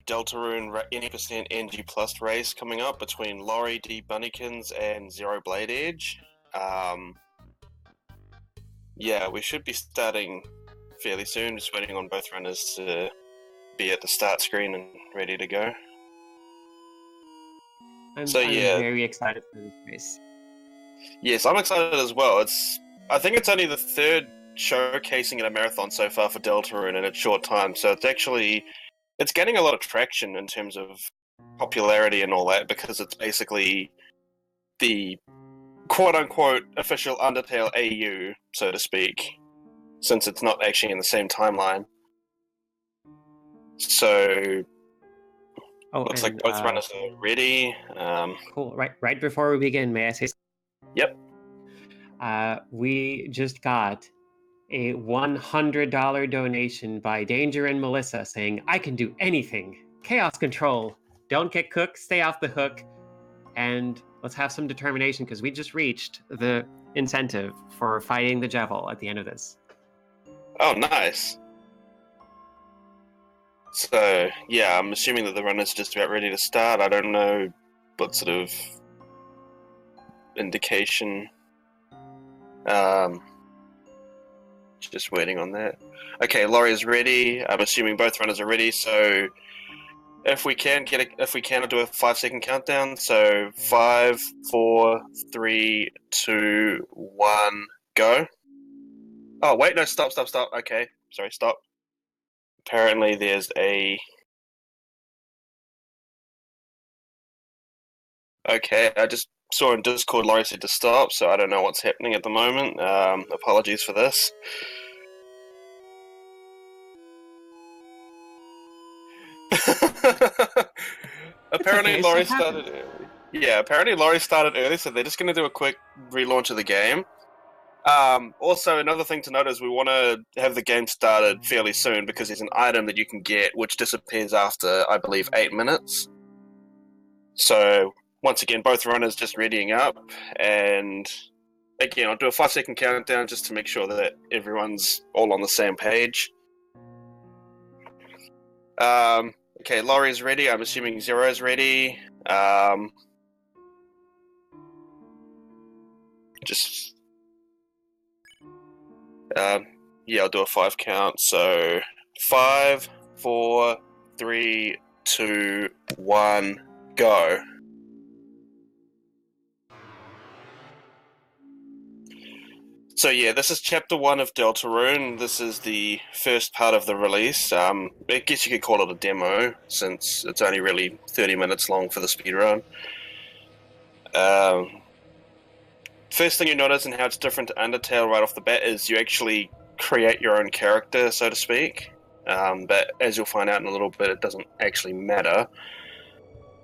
Deltarune any% NG Plus race coming up between LaurieDBunnykins and Xerobladedge. Yeah, we should be starting fairly soon, just waiting on both runners to be at the start screen and ready to go. I'm very excited for this race. Yes, I'm excited as well. I think it's only the third showcasing in a marathon so far for Deltarune in its short time, so it's getting a lot of traction in terms of popularity and all that, because it's basically the quote-unquote official Undertale AU, so to speak, since it's not actually in the same timeline. So looks like both runners are ready. Cool. Right before we begin, may I say something? Yep. We just got a $100 donation by Danger and Melissa saying, "I can do anything. Chaos control. Don't get cooked. Stay off the hook. And let's have some determination, because we just reached the incentive for fighting the Jevil at the end of this." Oh, nice. So, yeah, I'm assuming that the runner's just about ready to start. I don't know what sort of indication. Just waiting on that. Okay, Laurie is ready. I'm assuming both runners are ready, so if we can do a 5-second countdown. So 5, 4, 3, 2, 1, go. Oh wait, no, stop. Okay, sorry, stop. Apparently there's a... Okay, I just saw in Discord Laurie said to stop, so I don't know what's happening at the moment. Apologies for this. Apparently Laurie started early. Yeah, apparently Laurie started early, so they're just going to do a quick relaunch of the game. Also, another thing to note is we want to have the game started fairly soon, because there's an item that you can get which disappears after, I believe, 8 minutes. So, once again, both runners just readying up, and again, I'll do a 5-second countdown just to make sure that everyone's all on the same page. Okay, Laurie's ready. I'm assuming Zero's ready. Yeah, I'll do a 5 count. So 5, 4, 3, 2, 1, go. So yeah, this is chapter 1 of Deltarune. This is the first part of the release. I guess you could call it a demo, since it's only really 30 minutes long for the speedrun. First thing you notice and how it's different to Undertale right off the bat is you actually create your own character, so to speak. But as you'll find out in a little bit, it doesn't actually matter.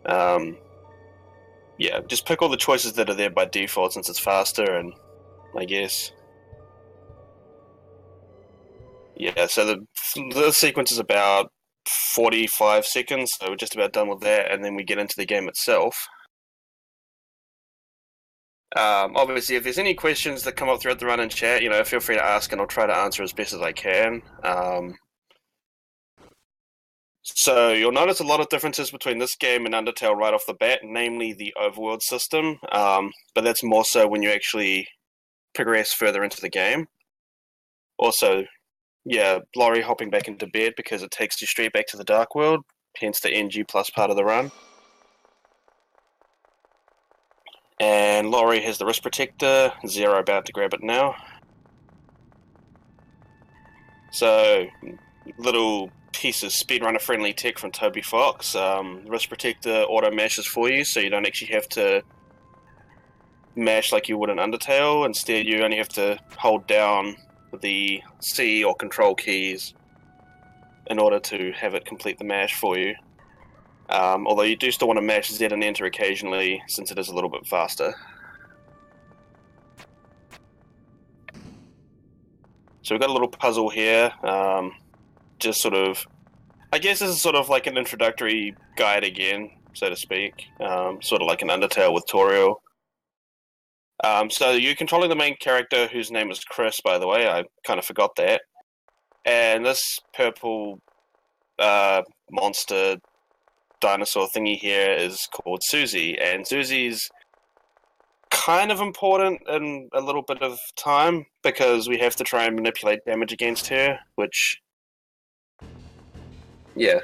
Yeah, just pick all the choices that are there by default, since it's faster, and I guess... Yeah, so the sequence is about 45 seconds, so we're just about done with that, and then we get into the game itself. Obviously, if there's any questions that come up throughout the run in chat, feel free to ask, and I'll try to answer as best as I can. So you'll notice a lot of differences between this game and Undertale right off the bat, namely the overworld system, but that's more so when you actually progress further into the game. Also, yeah, Laurie hopping back into bed because it takes you straight back to the Dark World, hence the NG plus part of the run. And Laurie has the wrist protector, Zero about to grab it now. So, little piece of speedrunner friendly tech from Toby Fox. Wrist protector auto mashes for you, so you don't actually have to mash like you would in Undertale. Instead, you only have to hold down the C or control keys in order to have it complete the mash for you. Although you do still want to mash Z and Enter occasionally, since it is a little bit faster. So we've got a little puzzle here, just sort of... I guess this is sort of like an introductory guide again, so to speak. Sort of like an Undertale with tutorial. So you're controlling the main character, whose name is Chris, by the way. I kind of forgot that. And this purple monster dinosaur thingy here is called Susie, and Susie's kind of important in a little bit of time because we have to try and manipulate damage against her, which, yeah.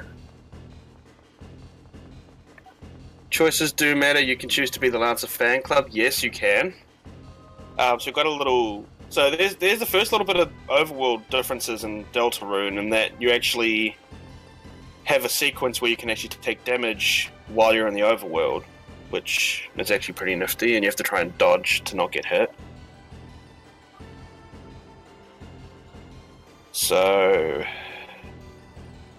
Choices do matter. You can choose to be the Lancer fan club. Yes, you can. So we've got a little. So there's the first little bit of overworld differences in Deltarune, in that you actually have a sequence where you can actually take damage while you're in the overworld, which is actually pretty nifty, and you have to try and dodge to not get hit. So,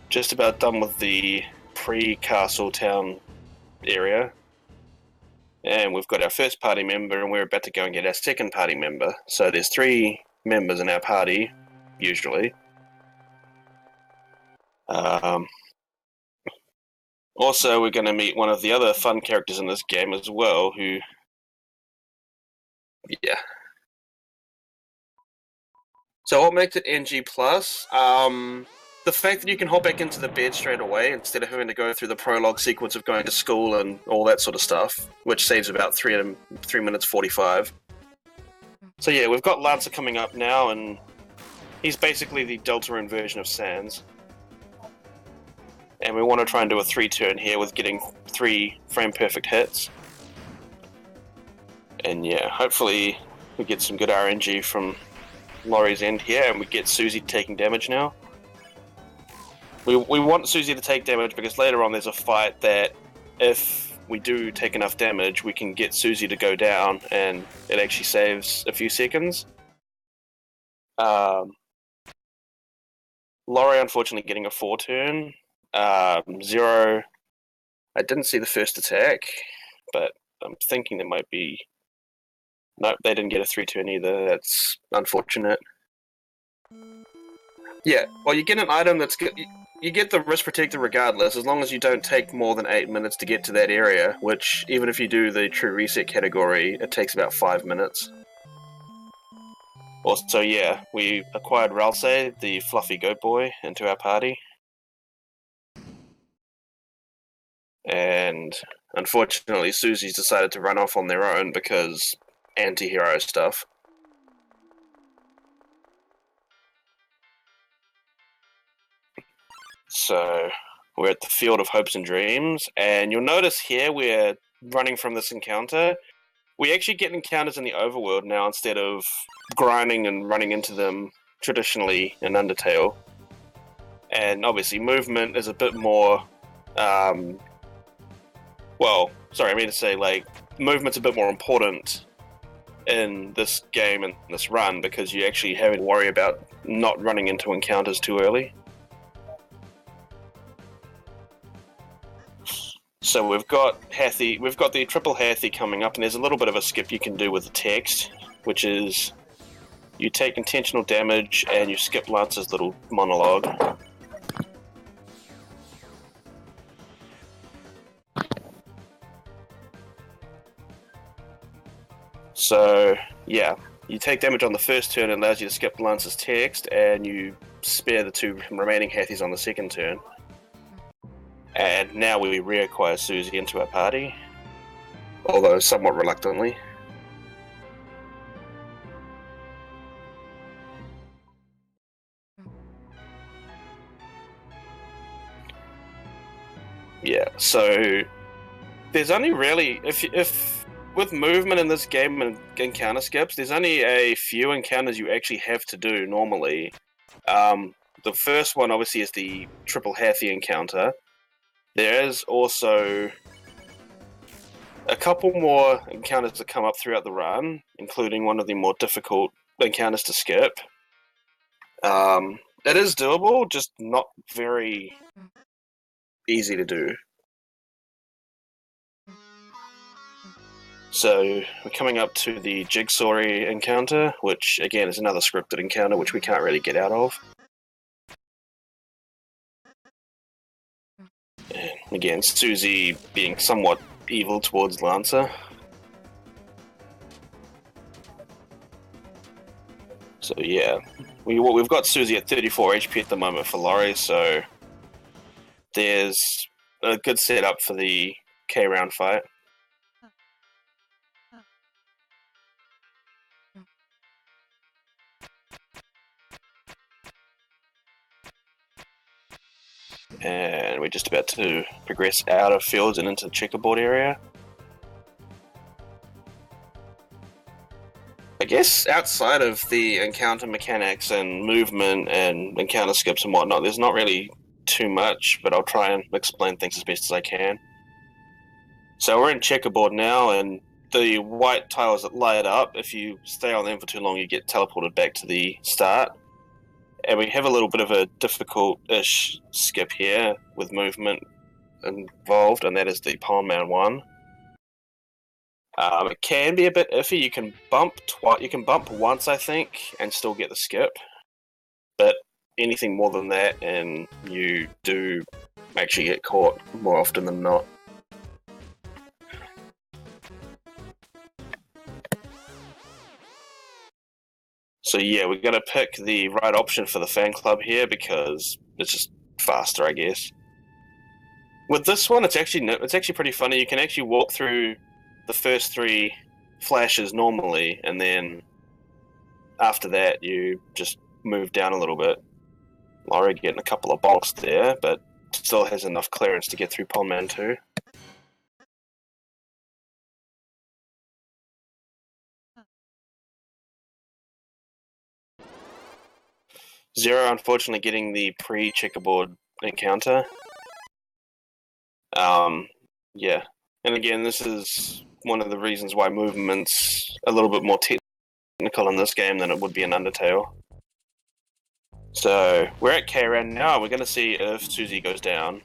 just about done with the pre-castle town area. And we've got our first party member, and we're about to go and get our second party member. So there's 3 members in our party, usually. Also, we're going to meet one of the other fun characters in this game as well, who... Yeah. So what makes it NG+? The fact that you can hop back into the bed straight away, instead of having to go through the prologue sequence of going to school and all that sort of stuff, which saves about 3 minutes 45. So yeah, we've got Lancer coming up now, and he's basically the Deltarune version of Sans. And we want to try and do a 3-turn here with getting 3 frame-perfect hits. And yeah, hopefully we get some good RNG from Laurie's end here, and we get Susie taking damage now. We want Susie to take damage because later on there's a fight that if we do take enough damage, we can get Susie to go down, and it actually saves a few seconds. Laurie unfortunately getting a 4-turn. Zero, I didn't see the first attack, but I'm thinking there might be... Nope, they didn't get a 3-turn either. That's unfortunate. Yeah, well, you get an item that's good. You get the wrist protector regardless, as long as you don't take more than 8 minutes to get to that area, which, even if you do the true reset category, it takes about 5 minutes. Also, yeah, we acquired Ralsei, the fluffy goat boy, into our party. And unfortunately, Susie's decided to run off on their own because anti-hero stuff. So, we're at the Field of Hopes and Dreams, and you'll notice here we're running from this encounter. We actually get encounters in the overworld now instead of grinding and running into them traditionally in Undertale. And obviously movement is a bit more... well, sorry, I mean to say, like, movement's a bit more important in this game and this run because you actually have to worry about not running into encounters too early. So we've got the triple Hathy coming up, and there's a little bit of a skip you can do with the text, which is you take intentional damage and you skip Lance's little monologue. So, yeah, you take damage on the first turn, and allows you to skip Lance's text, and you spare the 2 remaining Hathys on the second turn. And now we reacquire Susie into our party, although somewhat reluctantly. Yeah, so there's only really, if with movement in this game and encounter skips, there's only a few encounters you actually have to do normally. The first one obviously is the triple Hathy encounter. There is also a couple more encounters that come up throughout the run, including one of the more difficult encounters to skip. It is doable, just not very easy to do. So, we're coming up to the Jigsaw encounter, which, again, is another scripted encounter which we can't really get out of. And again, Susie being somewhat evil towards Lancer. So yeah, we've got Susie at 34 HP at the moment for Laurie, so there's a good setup for the K round fight. And we're just about to progress out of fields and into the checkerboard area. I guess outside of the encounter mechanics and movement and encounter skips and whatnot, there's not really too much, but I'll try and explain things as best as I can. So we're in checkerboard now, and the white tiles that light up, if you stay on them for too long, you get teleported back to the start. And we have a little bit of a difficult-ish skip here with movement involved, and that is the Pawn Man one. It can be a bit iffy. You can bump once, I think, and still get the skip. But anything more than that, and you do actually get caught more often than not. So yeah, we're gonna pick the right option for the fan club here because it's just faster, I guess. With this one, it's actually pretty funny. You can actually walk through the first 3 flashes normally, and then after that you just move down a little bit. Laurie getting a couple of bonks there, but still has enough clearance to get through Pawn Man 2. Zero, unfortunately, getting the pre-checkerboard encounter. Yeah. And again, this is one of the reasons why movement's a little bit more technical in this game than it would be in Undertale. So, we're at K-Round now, we're going to see if Susie goes down.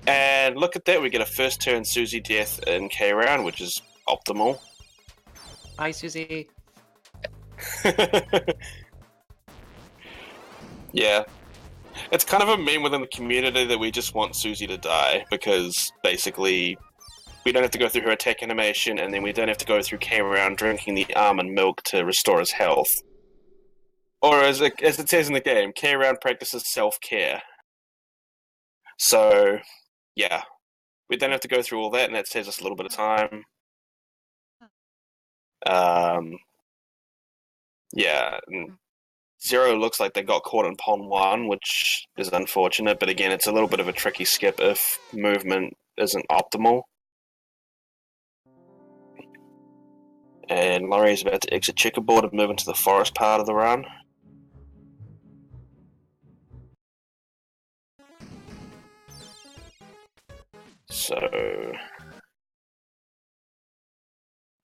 And look at that, we get a first turn Susie death in K-Round, which is optimal. Hi, Susie. Yeah. It's kind of a meme within the community that we just want Susie to die, because basically we don't have to go through her attack animation, and then we don't have to go through K-Round drinking the almond milk to restore his health. Or as it says in the game, K-Round practices self-care. So, yeah. We don't have to go through all that, and that saves us a little bit of time. Yeah. Zero looks like they got caught in Pawn 1, which is unfortunate, but again, it's a little bit of a tricky skip if movement isn't optimal. And Laurie's about to exit checkerboard and move into the forest part of the run. So,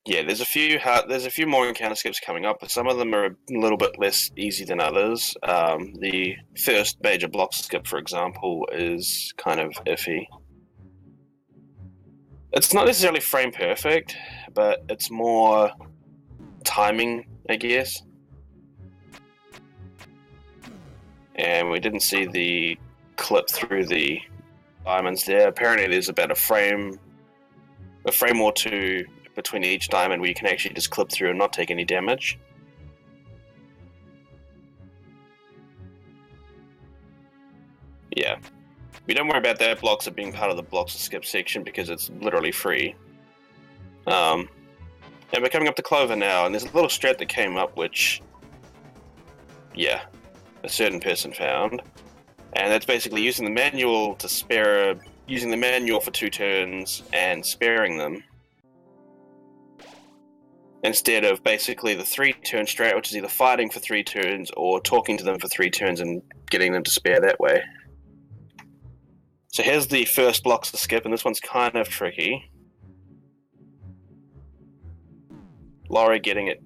yeah, there's a few more encounter skips coming up, but some of them are a little bit less easy than others. The first major block skip, for example, is kind of iffy. It's not necessarily frame perfect, but it's more timing, I guess. And we didn't see the clip through the diamonds there. Apparently there's about a frame or two between each diamond where you can actually just clip through and not take any damage. Yeah. We don't worry about that blocks being part of the blocks to skip section because it's literally free. And we're coming up to Clover now, and there's a little strat that came up which, yeah, a certain person found. And that's basically using the manual for 2 turns and sparing them. Instead of basically the 3-turn strat, which is either fighting for 3 turns or talking to them for 3 turns and getting them to spare that way. So here's the first blocks to skip, and this one's kind of tricky. Laurie getting it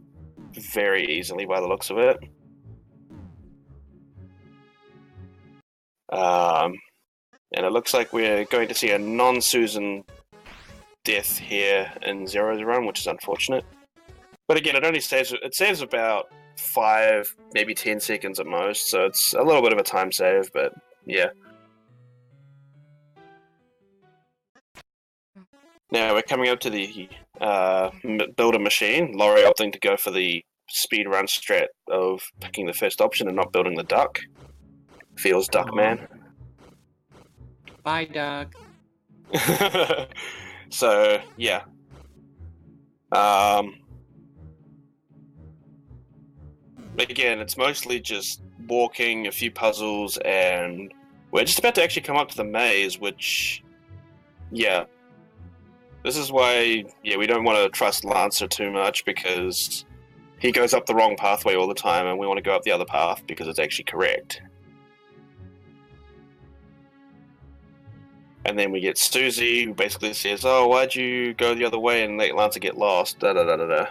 very easily by the looks of it. And it looks like we're going to see a non-Susan death here in Zero's run, which is unfortunate. But again, it saves about 5, maybe 10 seconds at most, so it's a little bit of a time save, but yeah. Now we're coming up to the builder machine. Laurie opting to go for the speedrun strat of picking the first option and not building the duck. Feels duck man. Bye, Doc. So, yeah. Again, it's mostly just walking, a few puzzles, and we're just about to actually come up to the maze, which, yeah. This is why, yeah, we don't want to trust Lancer too much, because he goes up the wrong pathway all the time, and we want to go up the other path because it's actually correct. And then we get Susie, who basically says, "Oh, why'd you go the other way and let Lancer get lost?" Da da da da da.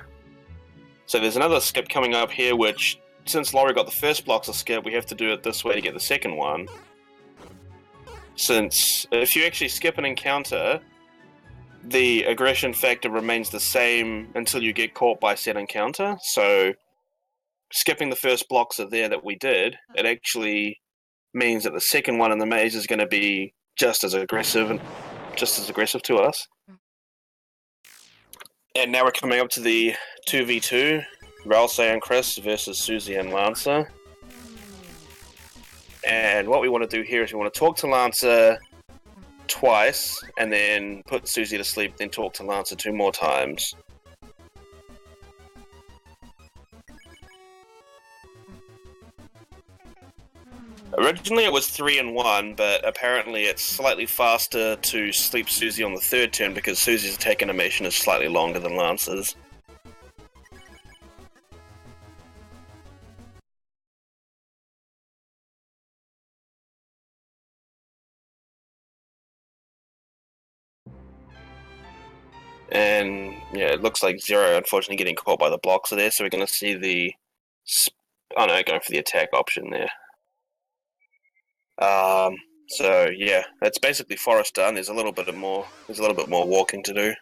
So there's another skip coming up here, which, since Laurie got the first blocks of skip, we have to do it this way to get the second one. Since if you actually skip an encounter, the aggression factor remains the same until you get caught by said encounter. So skipping the first blocks of there that we did, it actually means that the second one in the maze is going to be just as aggressive to us. And now we're coming up to the 2v2, Ralsei and Chris versus Susie and Lancer. And what we want to do here is we want to talk to Lancer twice, and then put Susie to sleep, then talk to Lancer 2 more times. Originally it was 3 and 1, but apparently it's slightly faster to sleep Susie on the third turn because Susie's attack animation is slightly longer than Lancer's. And yeah, it looks like Zero unfortunately getting caught by the blocks there, so we're going to see the... Oh no, going for the attack option there. So yeah, that's basically forest done. There's a little bit more walking to do.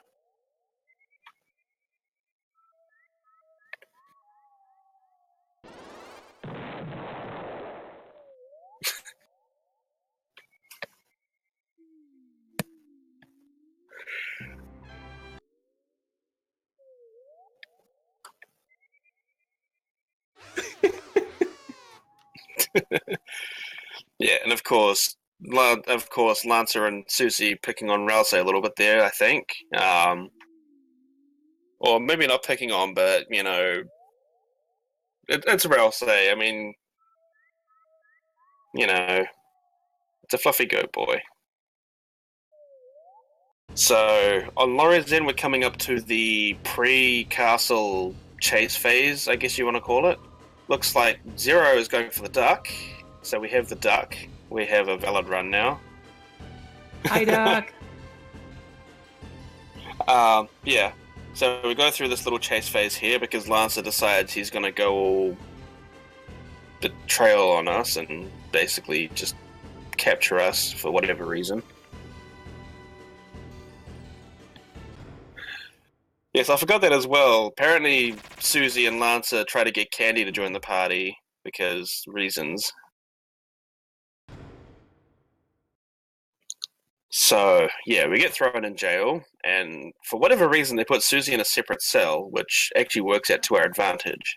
Yeah, and of course, Lancer and Susie picking on Ralsei a little bit there, I think. Or maybe not picking on, but, you know, it's Ralsei. I mean, you know, it's a fluffy goat boy. So, on Laurie's end, we're coming up to the pre-castle chase phase, I guess you want to call it. Looks like Zero is going for the duck. So we have the duck. We have a valid run now. Hi, Duck. Yeah. So we go through this little chase phase here because Lancer decides he's going to go all betrayal on us and basically just capture us for whatever reason. Yes, I forgot that as well. Apparently, Susie and Lancer try to get Candy to join the party because reasons. So, yeah, we get thrown in jail, and for whatever reason, they put Susie in a separate cell, which actually works out to our advantage.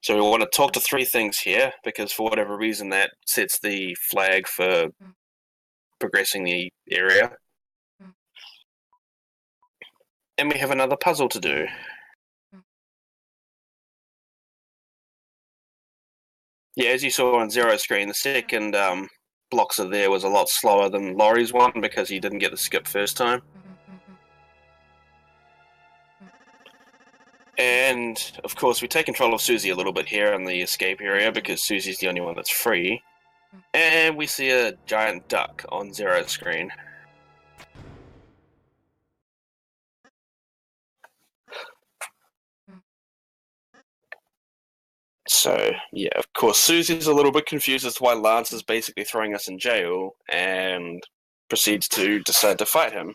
So we want to talk to 3 things here, because for whatever reason, that sets the flag for progressing the area. And we have another puzzle to do. Yeah, as you saw on Zero's screen, the second blocks of there was a lot slower than Laurie's one because he didn't get the skip first time. And, of course, we take control of Susie a little bit here in the escape area because Susie's the only one that's free. And we see a giant duck on Zero's screen. So, yeah, of course, Susie's a little bit confused as to why Lance is basically throwing us in jail and proceeds to decide to fight him.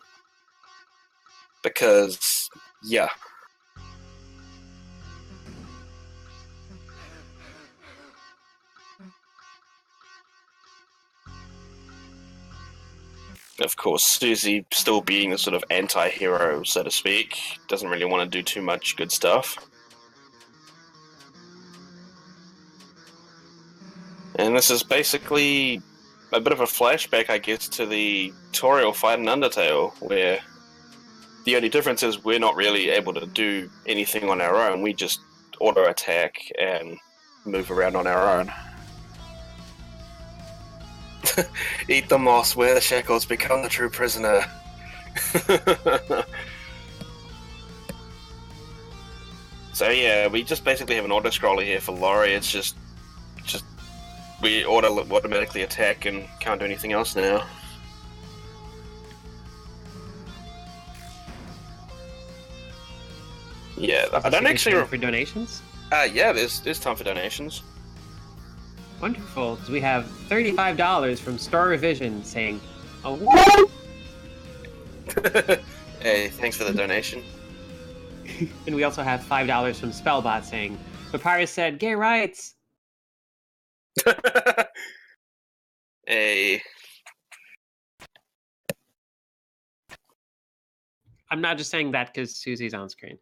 Because, yeah. Of course, Susie, still being the sort of anti-hero, so to speak, doesn't really want to do too much good stuff. And this is basically a bit of a flashback, I guess, to the tutorial fight in Undertale, where the only difference is we're not really able to do anything on our own. We just auto-attack and move around on our own. Eat the moss, wear the shackles, become the true prisoner. So yeah, we just basically have an auto-scroller here for Laurie. It's just we automatically attack and can't do anything else now. Yeah, I don't actually. For donations? Yeah, there's time for donations. Wonderful, because we have $35 from Store Revision saying, "Oh." Hey, thanks for the donation. And we also have $5 from Spellbot saying, "Papyrus said gay rights." Hey. I'm not just saying that because Susie's on screen.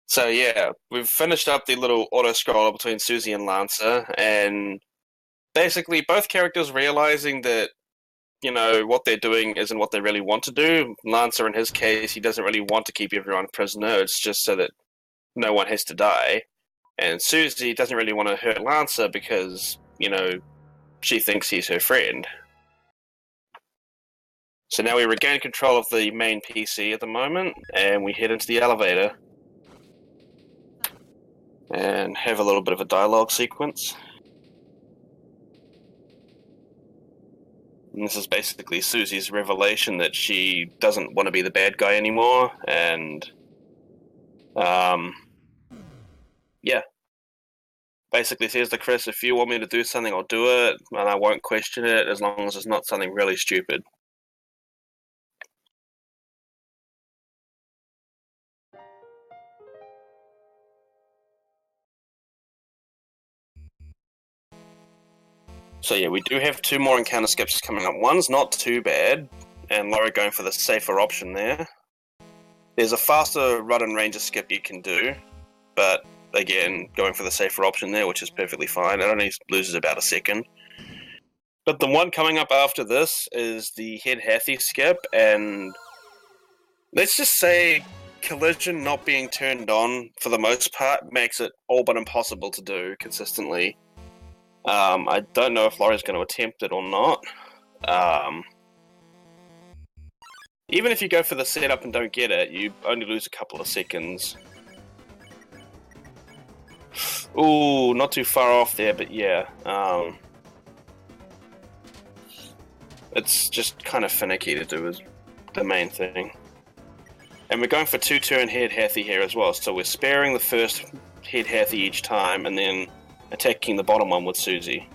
So yeah, we've finished up the little auto-scroller between Susie and Lancer, and basically both characters realizing that, you know, what they're doing isn't what they really want to do. Lancer, in his case, he doesn't really want to keep everyone prisoner, it's just so that no one has to die. And Susie doesn't really want to hurt Lancer because, you know, she thinks he's her friend. So now we regain control of the main PC at the moment, and we head into the elevator. And have a little bit of a dialogue sequence. And this is basically Susie's revelation that she doesn't want to be the bad guy anymore, and yeah. Basically says to Chris, if you want me to do something, I'll do it, and I won't question it as long as it's not something really stupid. So yeah, we do have 2 more encounter skips coming up. One's not too bad, and Laurie going for the safer option there. There's a faster run and ranger skip you can do, but again, going for the safer option there, which is perfectly fine. It only loses about a second. But the one coming up after this is the Head Hathy skip, and let's just say collision not being turned on for the most part makes it all but impossible to do consistently. I don't know if Laurie's going to attempt it or not. Even if you go for the setup and don't get it, you only lose a couple of seconds. Ooh, not too far off there, but yeah. It's just kind of finicky to do is the main thing. And we're going for 2-turn Head Hathy here as well, so we're sparing the first Head Hathy each time, and then attacking the bottom one with Susie.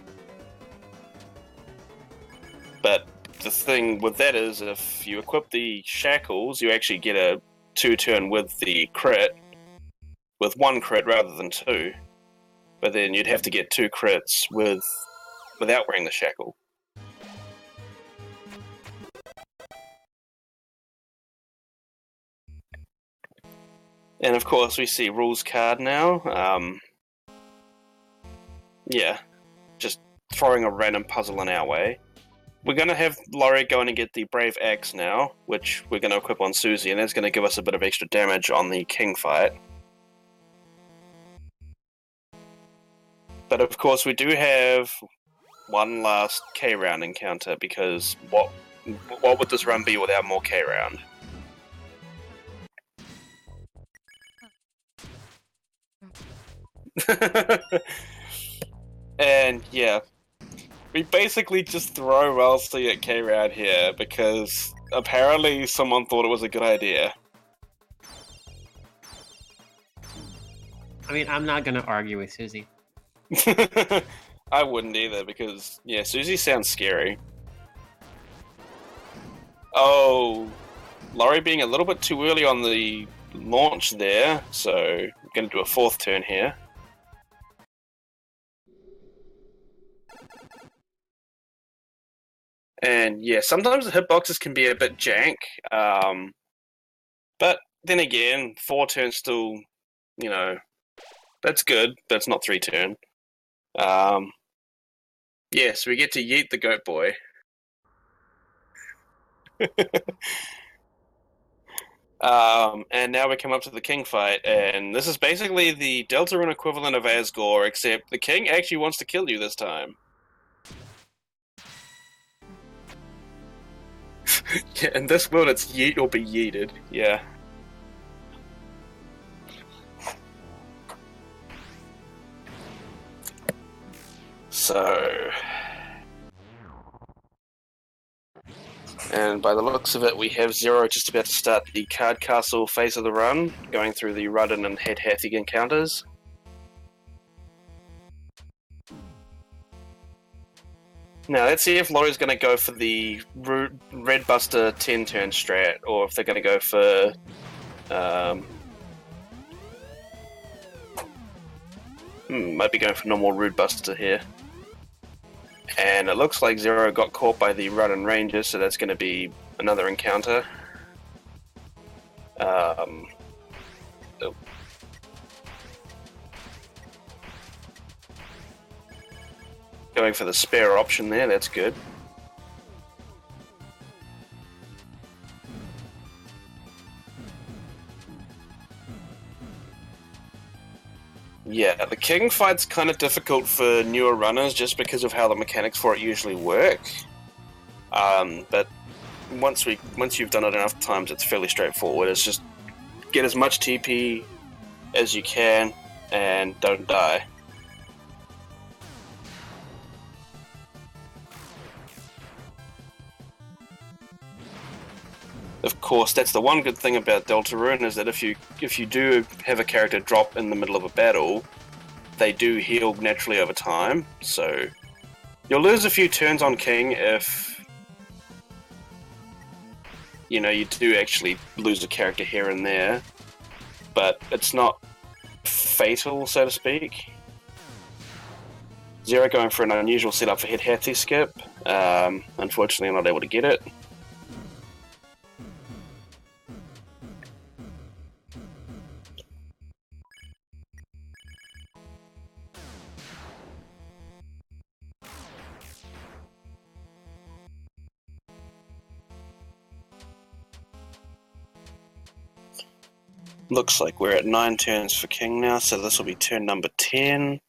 But the thing with that is, if you equip the shackles, you actually get a 2-turn with the crit, with 1 crit rather than 2. But then you'd have to get 2 crits without wearing the shackle. And of course we see Rules card now. Yeah, just throwing a random puzzle in our way. We're going to have Laurie going and get the Brave Axe now, which we're going to equip on Susie, and that's going to give us a bit of extra damage on the King fight. But of course we do have one last K-round encounter, because what would this run be without more K-round? And yeah, we basically just throw Wellesley at K-round here because apparently someone thought it was a good idea. I mean, I'm not going to argue with Susie. I wouldn't either, because yeah, Susie sounds scary. Oh, Laurie being a little bit too early on the launch there, so I'm going to do a 4th turn here. And yeah, sometimes the hitboxes can be a bit jank, but then again, 4 turns still, you know, that's good, but it's not 3 turn. Yes, we get to yeet the goat boy. And now we come up to the king fight, and this is basically the Deltarune equivalent of Asgore, except the king actually wants to kill you this time. Yeah, in this world it's yeet or be yeeted, yeah. So... And by the looks of it, we have Zero just about to start the card castle phase of the run, going through the Rudden and Head Hathig encounters. Now, let's see if Laurie's going to go for the Red Buster 10-turn strat, or if they're going to go for... might be going for normal Rude Buster here. And it looks like Zero got caught by the Rudden Ranger, so that's going to be another encounter. Oh. Going for the spare option there, that's good. Yeah, the king fight's kind of difficult for newer runners just because of how the mechanics for it usually work. But once you've done it enough times, it's fairly straightforward. It's just get as much TP as you can and don't die. Of course, that's the one good thing about Deltarune, is that if you do have a character drop in the middle of a battle, they do heal naturally over time, so you'll lose a few turns on King if you do actually lose a character here and there, but it's not fatal, so to speak. Zero going for an unusual setup for Head Hathig skip. Unfortunately, I'm not able to get it. Looks like we're at 9 turns for King now, so this will be turn number 10.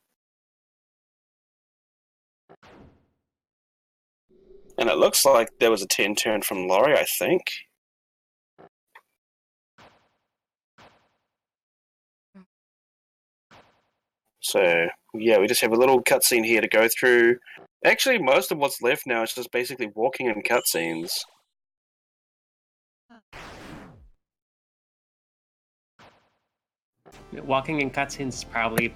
And it looks like there was a 10 turn from Laurie, I think. So, yeah, we just have a little cutscene here to go through. Actually, most of what's left now is just basically walking in cutscenes. Walking in cutscenes is probably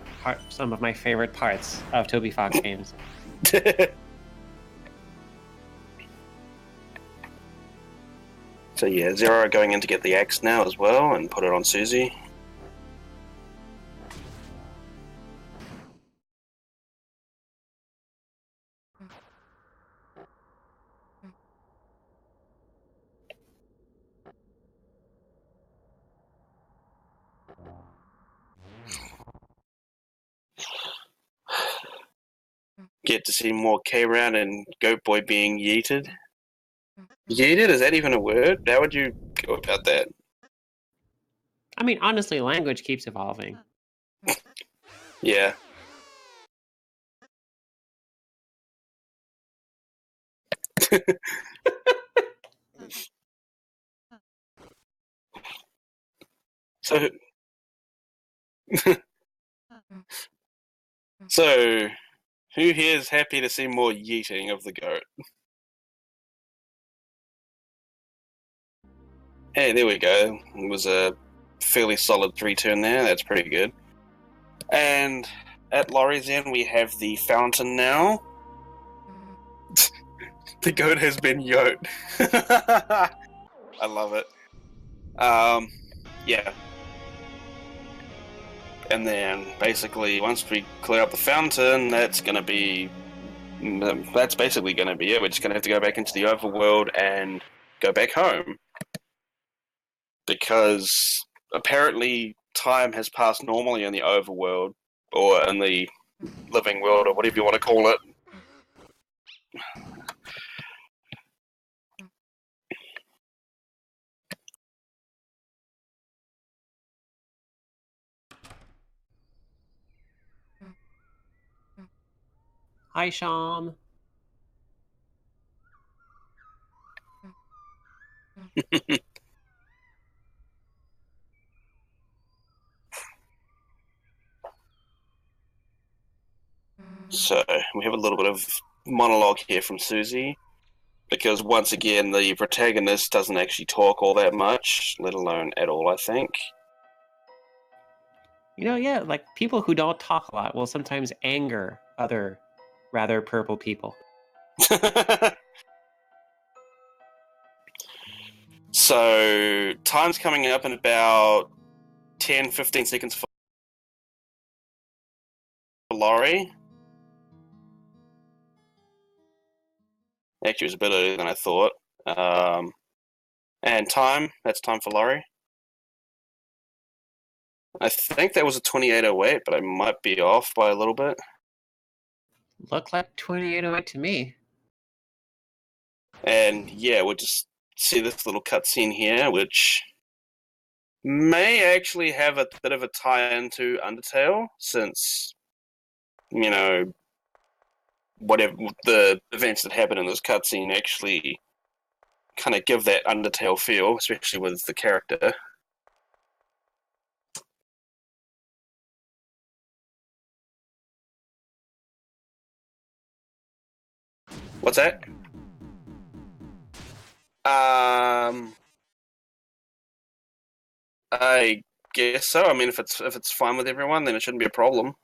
some of my favorite parts of Toby Fox games. So yeah, Zero going in to get the axe now as well and put it on Susie. Get to see more K-Round and Goat Boy being yeeted. Yeeted? Is that even a word? How would you go about that? I mean, honestly, language keeps evolving. Yeah. So... So, who here is happy to see more yeeting of the goat? Hey, there we go. It was a fairly solid 3-turn there. That's pretty good. And at Laurie's end, we have the fountain now. The goat has been yoked. I love it. Yeah. And then, basically, once we clear up the fountain, that's basically going to be it. We're just going to have to go back into the overworld and go back home. Because apparently time has passed normally in the overworld, or in the living world, or whatever you want to call it. Hi, Sham. So we have a little bit of monologue here from Susie, because once again the protagonist doesn't actually talk all that much, let alone at all, I think. You know, yeah, like people who don't talk a lot will sometimes anger other rather purple people. So time's coming up in about 10-15 seconds for Laurie. Actually, it was a bit earlier than I thought. And that's time for Laurie. I think that was a 28:08, but I might be off by a little bit. Look like 28:08 to me. And yeah, we'll just see this little cutscene here, which may actually have a bit of a tie into Undertale, since, you know, whatever the events that happen in this cutscene actually kind of give that Undertale feel, especially with the character. What's that? I guess so. I mean, if it's fine with everyone, then it shouldn't be a problem.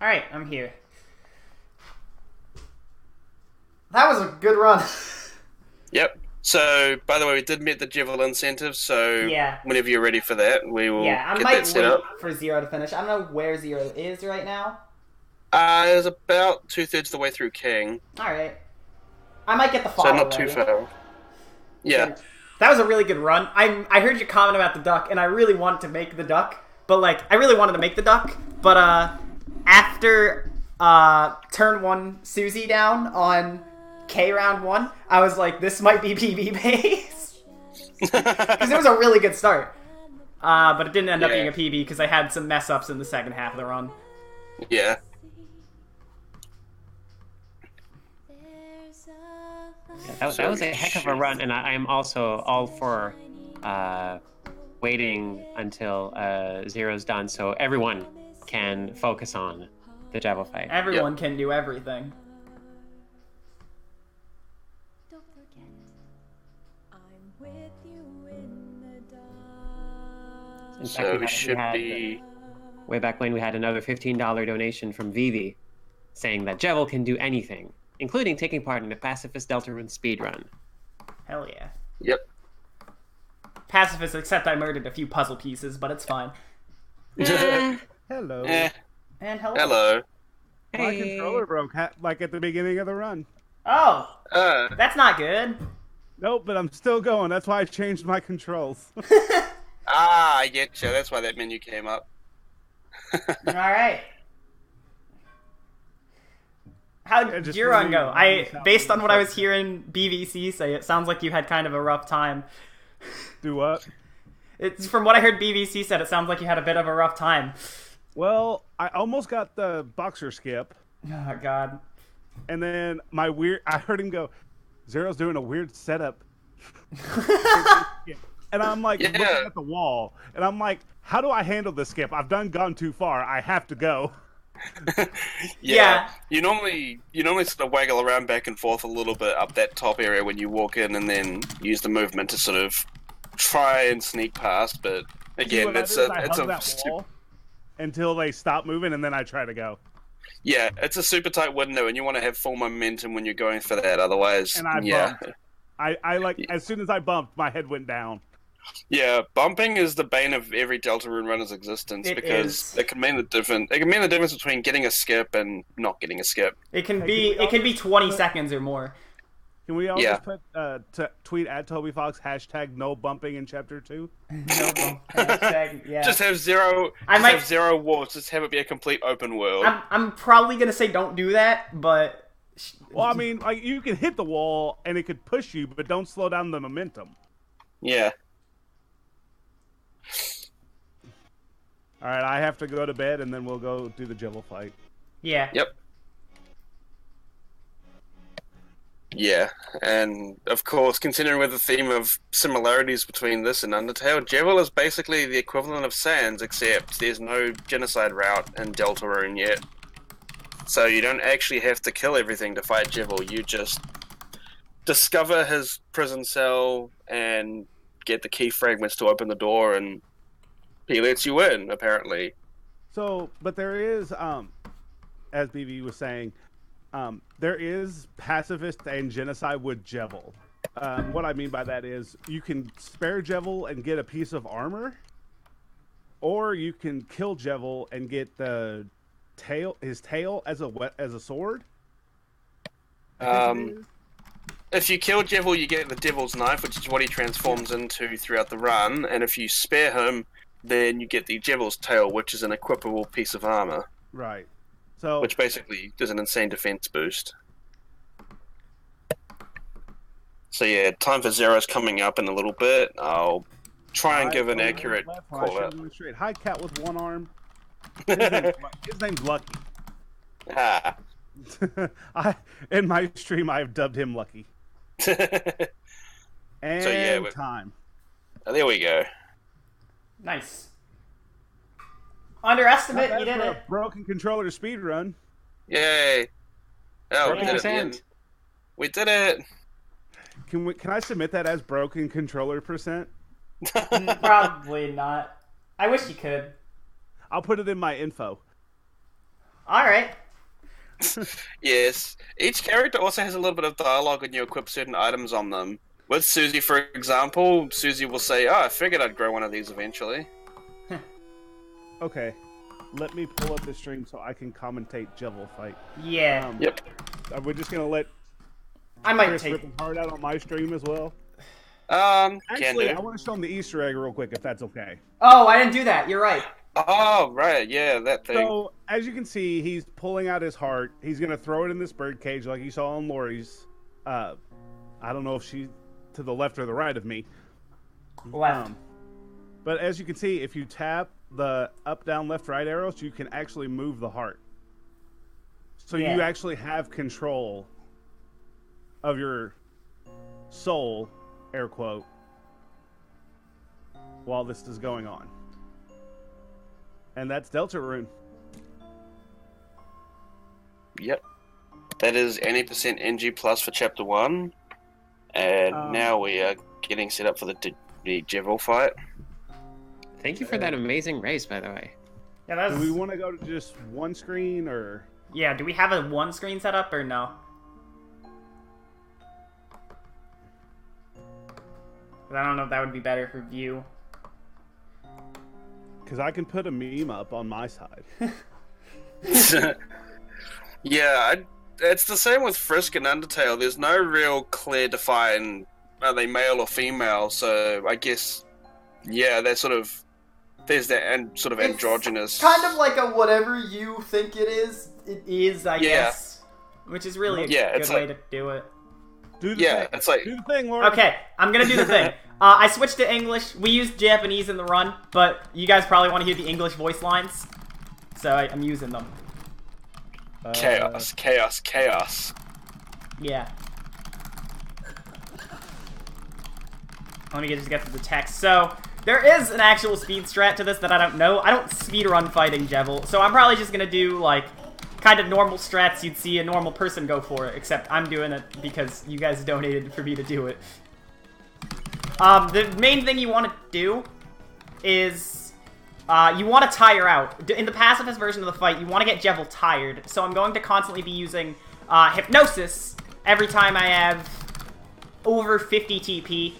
All right, I'm here. That was a good run. Yep. So, by the way, we did meet the Javelin incentive, so Yeah. whenever you're ready for that, we will Yeah, I get might that set wait up. for Zero to finish. I don't know where Zero is right now. It's about 2/3 of the way through King, All right. I might get the so file not too ready. far. Yeah. That was a really good run. I heard your comment about the duck, and I really wanted to make the duck. But, like, I really wanted to make the duck. But, after, turn 1 Susie down on K round 1, I was like, this might be PB base. Because it was a really good start. But it didn't end up being a PB because I had some mess ups in the second half of the run. Yeah. Yeah, that was a heck of a run, and I am also all for waiting until Zero's done so everyone can focus on the Javel fight. Everyone can do everything. Don't forget, I'm with you in the dark. In fact, So we should be... Way back when we had another $15 donation from Vivi saying that Javel can do anything, including taking part in a pacifist Deltarune speedrun. Hell yeah. Yep. Pacifist, except I murdered a few puzzle pieces, but it's fine. Hello. And hello. Hello. My controller broke, like at the beginning of the run. Oh, that's not good. Nope, but I'm still going. That's why I changed my controls. I get you. That's why that menu came up. All right. How'd just your run really go? Based on what I was hearing BVC say, it sounds like you had kind of a rough time. Do what? It's from what I heard BVC said, it sounds like you had a bit of a rough time. Well, I almost got the boxer skip, Oh God. and then I heard him go, Zero's doing a weird setup. And I'm like looking at the wall, and I'm like, how do I handle this skip? I've gone too far. I have to go. Yeah. You normally sort of waggle around back and forth a little bit up that top area when you walk in, and then use the movement to sort of try and sneak past. But again, it's a wall until they stop moving, and then I try to go. Yeah, it's a super tight window, and you want to have full momentum when you're going for that. Otherwise, And I bumped. I like as soon as I bumped, my head went down. Yeah, bumping is the bane of every Deltarune runner's existence because it can mean the difference between getting a skip and not getting a skip. It can be 20 seconds or more. Can we all just put tweet at Toby Fox #no bumping in chapter 2? No bump. Hashtag, yeah. Just have zero. Have zero walls. Just have it be a complete open world. I'm probably gonna say don't do that, but. Well, I mean, like you can hit the wall and it could push you, but don't slow down the momentum. Yeah. All right, I have to go to bed, and then we'll go do the Jibble fight. Yeah. Yep. Yeah, and of course, continuing with the theme of similarities between this and Undertale, Jevil is basically the equivalent of Sans, except there's no genocide route in Deltarune yet. So you don't actually have to kill everything to fight Jevil, you just discover his prison cell and get the key fragments to open the door, and he lets you in, apparently. So, but there is, as BB was saying, there is pacifist and genocide with Jevil. What I mean by that is you can spare Jevil and get a piece of armor, or you can kill Jevil and get his tail as a sword. If you kill Jevil, you get the Devil's Knife, which is what he transforms into throughout the run, and if you spare him, then you get the Jevil's Tail, which is an equipable piece of armor. Right. So, which basically does an insane defense boost. So yeah, time for Zero's coming up in a little bit. I'll try and give an accurate call out. Hi, cat with one arm. His name's Lucky. Ah. In my stream, I've dubbed him Lucky. And so yeah, time. Oh, there we go. Nice. Underestimate, you did it. Broken controller speed run. Yay! Oh, we did it again. We did it. Can I submit that as broken controller %? Probably not. I wish you could. I'll put it in my info. All right. Yes. Each character also has a little bit of dialogue when you equip certain items on them. With Susie, for example, Susie will say, "Oh, I figured I'd grow one of these eventually." Okay, let me pull up the stream so I can commentate Jevil fight. Yeah. Yep. We're just gonna let Chris rip his heart out on my stream as well. Actually, I want to show him the Easter egg real quick, if that's okay. Oh, I didn't do that. You're right. Oh, right. Yeah, that thing. So, as you can see, he's pulling out his heart. He's gonna throw it in this bird cage, like you saw on Laurie's. I don't know if she's to the left or the right of me. Left. But as you can see, if you tap the up, down, left, right arrows, you can actually move the heart. So you actually have control of your soul, air quote, while this is going on. And that's Deltarune. Yep. That is any % NG plus for Chapter 1. And now we are getting set up for the Jevil fight. Thank you for that amazing race, by the way. Yeah, Do we want to go to just one screen, or...? Yeah, do we have a one screen setup, or no? I don't know if that would be better for view. Because I can put a meme up on my side. Yeah, it's the same with Frisk and Undertale. There's no real clear define, are they male or female, so I guess, yeah, they're sort of, there's that sort of androgynous. It's kind of like a whatever you think it is, I guess. Which is really a good way to do it. Do the thing. It's like... Do the thing, Laura. Okay, I'm gonna do the thing. I switched to English. We used Japanese in the run, but you guys probably want to hear the English voice lines, so I'm using them. Chaos, chaos, chaos. Yeah. Let me just get to the text. So, there is an actual speed strat to this that I don't know. I don't speedrun fighting Jevil, so I'm probably just gonna do, like, kind of normal strats you'd see a normal person go for, except I'm doing it because you guys donated for me to do it. The main thing you want to do is you want to tire out. In the pacifist version of the fight, you want to get Jevil tired, so I'm going to constantly be using Hypnosis every time I have over 50 TP.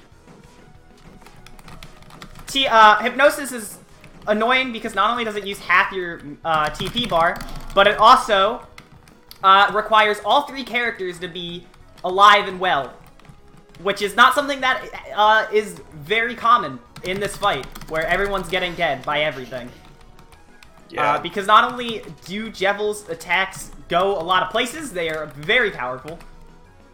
Hypnosis is annoying because not only does it use half your TP bar, but it also requires all 3 characters to be alive and well which is not something that is very common in this fight, where everyone's getting dead by everything. Yeah. Because not only do Jevel's attacks go a lot of places, they are very powerful.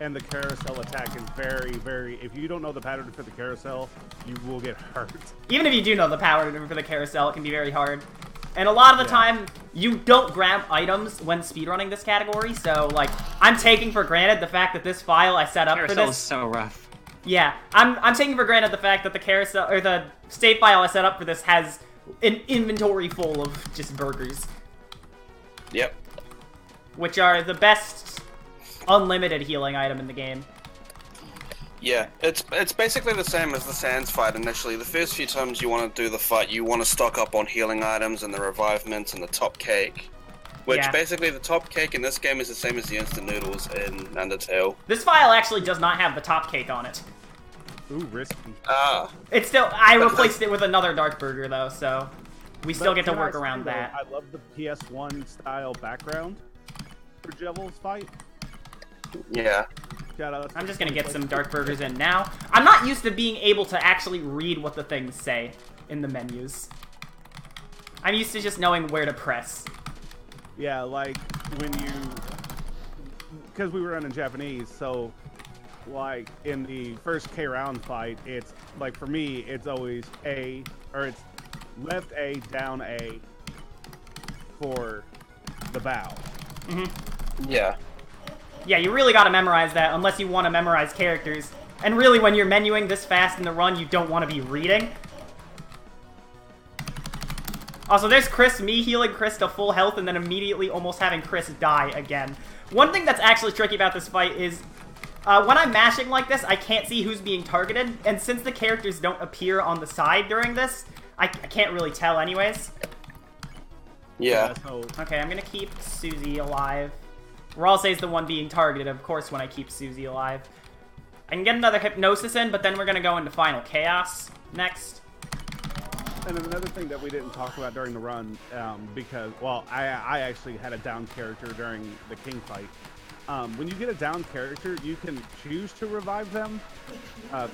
And the carousel attack is very, very... If you don't know the pattern for the carousel, you will get hurt. Even if you do know the pattern for the carousel, it can be very hard. And a lot of the time, you don't grab items when speedrunning this category, so, like, I'm taking for granted the fact that this file I set up for Carousel's this... so rough. Yeah, I'm taking for granted the fact that the carousel, or the save file I set up for this has an inventory full of just burgers. Yep. Which are the best unlimited healing item in the game. Yeah, it's basically the same as the Sands fight initially. The first few times you want to do the fight, you want to stock up on healing items and the revive mints and the top cake. Which basically the top cake in this game is the same as the instant noodles in Undertale. This file actually does not have the top cake on it. Ooh, risky. Ah. It's still... I replaced it with another dark burger, though, so... We still get to Can I work say, around though, that. I love the PS1 style background for Jevel's fight. Yeah. I'm just gonna get some dark burgers in now. I'm not used to being able to actually read what the things say in the menus. I'm used to just knowing where to press. Yeah, like when you... Because we were running Japanese, so... Like, in the first K round fight, it's... Like, for me, it's always A... Or it's left A, down A... For the bow. Mm-hmm. Yeah. Yeah, you really gotta memorize that, unless you want to memorize characters. And really, when you're menuing this fast in the run, you don't want to be reading. Also, there's Chris, me healing Chris to full health, and then immediately almost having Chris die again. One thing that's actually tricky about this fight is, when I'm mashing like this, I can't see who's being targeted, and since the characters don't appear on the side during this, I can't really tell anyways. Yeah. Okay, I'm gonna keep Susie alive. Ralsei's the one being targeted, of course, when I keep Susie alive. I can get another Hypnosis in, but then we're gonna go into Final Chaos next. And another thing that we didn't talk about during the run, because, well, I actually had a down character during the King fight. When you get a down character, you can choose to revive them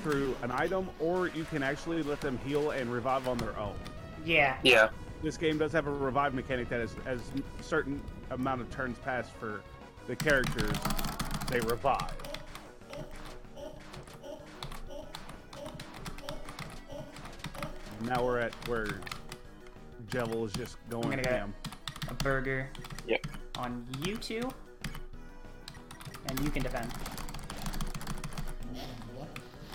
through an item, or you can actually let them heal and revive on their own. Yeah. Yeah. This game does have a revive mechanic that is, as a certain amount of turns pass for the characters, they revive. Now we're at where Jevel is just going I'm gonna get ham. a burger Yep. on you two, and you can defend.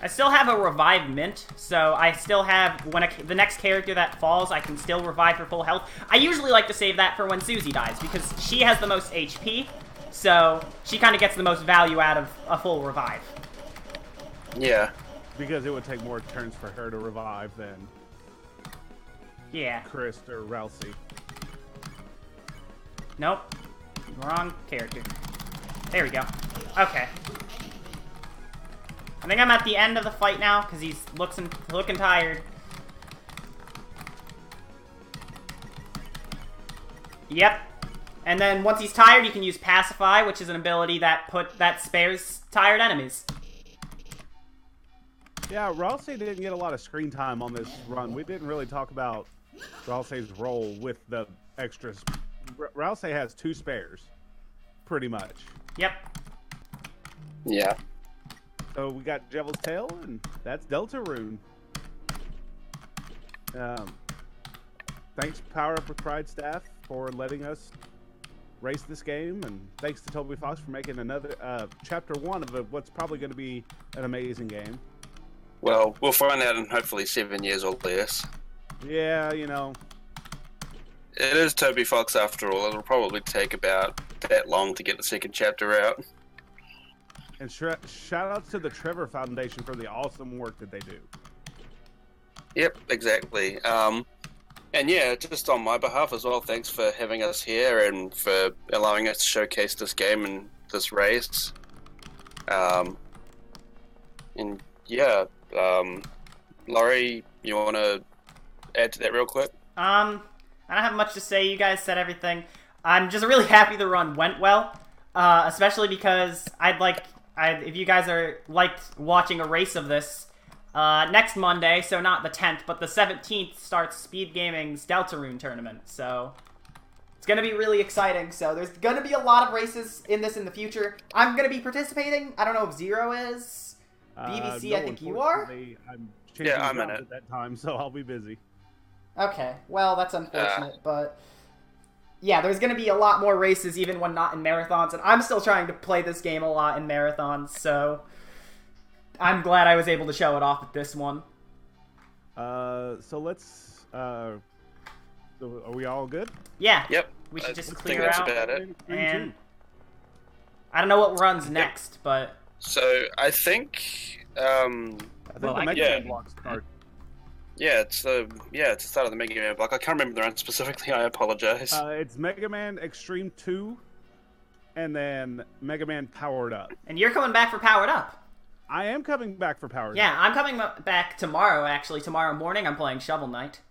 I still have a revive mint, so I still have, when the next character that falls, I can still revive for full health. I usually like to save that for when Susie dies, because she has the most HP, so she kind of gets the most value out of a full revive. Yeah. Because it would take more turns for her to revive than Chris or Rousey. Nope. Wrong character. There we go. Okay. I think I'm at the end of the fight now, because he's looking tired. Yep. And then once he's tired, you can use Pacify, which is an ability that spares tired enemies. Yeah, Rousey didn't get a lot of screen time on this run. We didn't really talk about Rousey's role with the extras. Rousey has 2 spares, pretty much. Yep. Yeah. So we got Jevel's Tail, and that's Deltarune. Thanks, Power Up with Pride staff, for letting us race this game, and thanks to Toby Fox for making another Chapter 1 of what's probably going to be an amazing game. Well, we'll find out in hopefully 7 years or less. Yeah, you know. It is Toby Fox after all. It'll probably take about that long to get the second chapter out. And shout outs to the Trevor Foundation for the awesome work that they do. Yep, exactly. And yeah, just on my behalf as well, thanks for having us here and for allowing us to showcase this game and this race. And yeah, Laurie, you want to add to that real quick? I don't have much to say. You guys said everything. I'm just really happy the run went well, especially because if you guys are liked watching a race of this, next Monday, so not the 10th, but the 17th starts Speed Gaming's Deltarune tournament. So it's going to be really exciting. So there's going to be a lot of races in this in the future. I'm going to be participating. I don't know if Zero is. BBC, no, I think you are? I'm changing I'm in jobs it. at that time, so I'll be busy. Okay, well, that's unfortunate, but yeah, there's going to be a lot more races even when not in marathons, and I'm still trying to play this game a lot in marathons, so I'm glad I was able to show it off at this one. So let's, are we all good? Yeah. Yep. We should just I think clear that's out, about it. and I don't know what runs next, but So I think, I think Well, the I Mega can- Man blocks start. it's the start of the Mega Man block. I can't remember the round specifically. I apologize. It's Mega Man Extreme 2, and then Mega Man Powered Up. and you're coming back for Powered Up. I am coming back for Powered Up. Yeah, I'm coming back tomorrow, actually. Tomorrow morning, I'm playing Shovel Knight.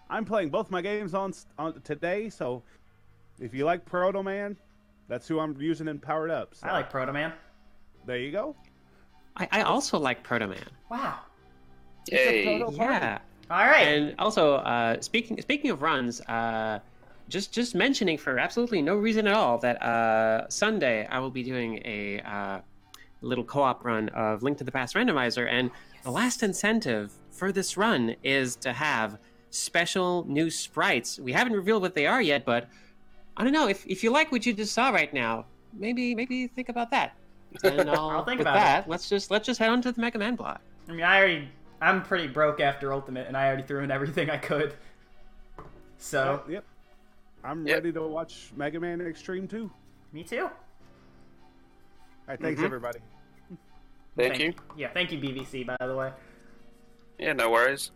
I'm playing both my games on today, so if you like Proto Man, that's who I'm using in Powered Up. So I like Proto Man. there you go. I also like Proto Man. Wow. Yay. Proto Party. Yeah. All right. And also, speaking of runs, just mentioning for absolutely no reason at all that Sunday I will be doing a little co-op run of Link to the Past Randomizer, and the last incentive for this run is to have special new sprites. We haven't revealed what they are yet, but I don't know if you like what you just saw right now, maybe think about that. And I'll think with about that, let's just head on to the Mega Man block. I mean, I'm pretty broke after Ultimate, and I already threw in everything I could. So, Yep. I'm Yep. ready to watch Mega Man Extreme 2. me too. All right, thanks, everybody. Thank you. Yeah, thank you, BVC, by the way. Yeah, no worries.